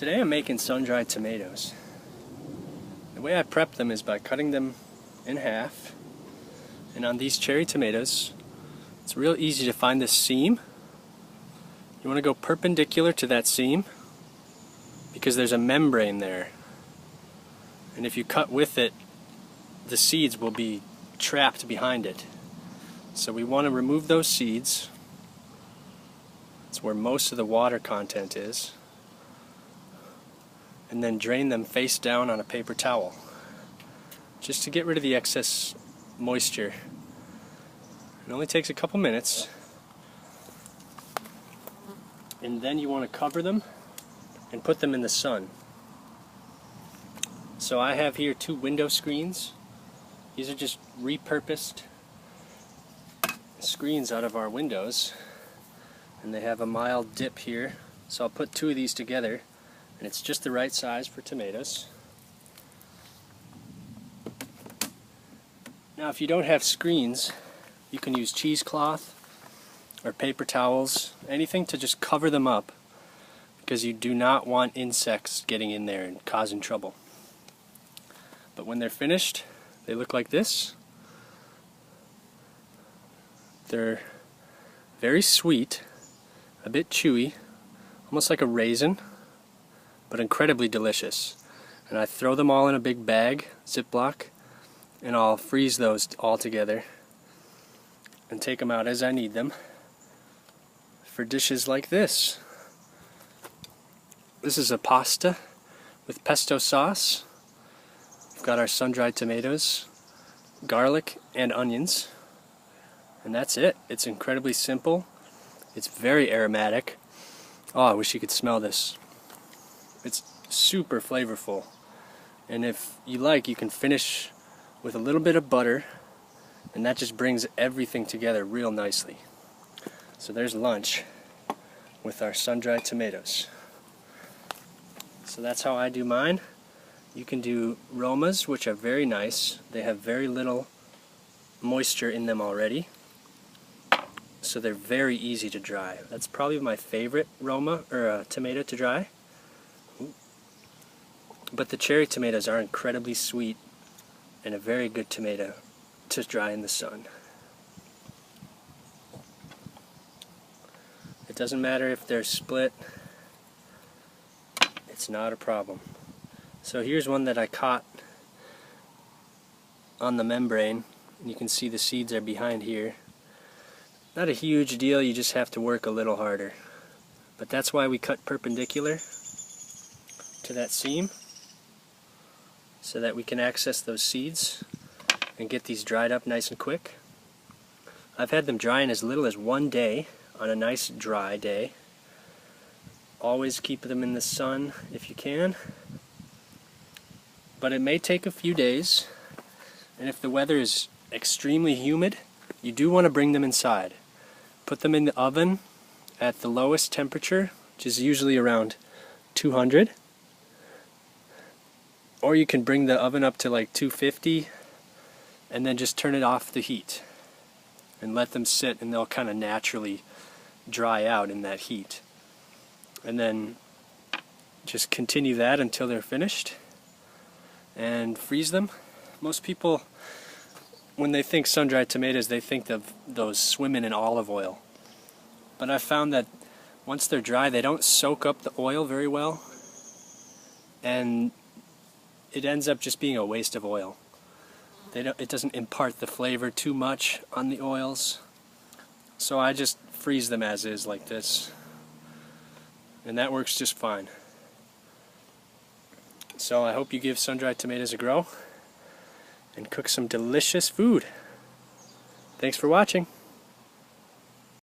Today I'm making sun-dried tomatoes. The way I prep them is by cutting them in half. And on these cherry tomatoes, it's real easy to find this seam. You want to go perpendicular to that seam because there's a membrane there. And if you cut with it, the seeds will be trapped behind it. So we want to remove those seeds. It's where most of the water content is. And then drain them face down on a paper towel, just to get rid of the excess moisture. It only takes a couple minutes. And then you want to cover them and put them in the sun. So I have here 2 window screens. These are just repurposed screens out of our windows, and they have a mild dip here. So I'll put 2 of these together, and it's just the right size for tomatoes. Now if you don't have screens, you can use cheesecloth or paper towels, anything to just cover them up, because you do not want insects getting in there and causing trouble. But when they're finished, they look like this. They're very sweet, a bit chewy, almost like a raisin, but incredibly delicious. And I throw them all in a big bag, Ziploc, and I'll freeze those all together and take them out as I need them for dishes like this. This is a pasta with pesto sauce. We've got our sun-dried tomatoes, garlic, and onions. And that's it. It's incredibly simple. It's very aromatic. Oh, I wish you could smell this. It's super flavorful. And if you like, you can finish with a little bit of butter, and that just brings everything together real nicely. So there's lunch with our sun-dried tomatoes. So that's how I do mine. You can do Romas, which are very nice. They have very little moisture in them already, so they're very easy to dry. That's probably my favorite Roma or tomato to dry. But the cherry tomatoes are incredibly sweet and a very good tomato to dry in the sun. It doesn't matter if they're split, it's not a problem. So here's one that I caught on the membrane, and you can see the seeds are behind here. Not a huge deal, you just have to work a little harder. But that's why we cut perpendicular to that seam, so that we can access those seeds and get these dried up nice and quick. I've had them dry in as little as 1 day on a nice dry day. Always keep them in the sun if you can. But it may take a few days, and if the weather is extremely humid, you do want to bring them inside. Put them in the oven at the lowest temperature, which is usually around 200. Or you can bring the oven up to like 250 and then just turn it off the heat and let them sit, and they'll kind of naturally dry out in that heat. And then just continue that until they're finished and freeze them. Most people, when they think sun-dried tomatoes, they think of those swimming in olive oil. But I found that once they're dry, they don't soak up the oil very well, and it ends up just being a waste of oil. It doesn't impart the flavor too much on the oils. So I just freeze them as is like this, and that works just fine. So I hope you give sun-dried tomatoes a go and cook some delicious food. Thanks for watching.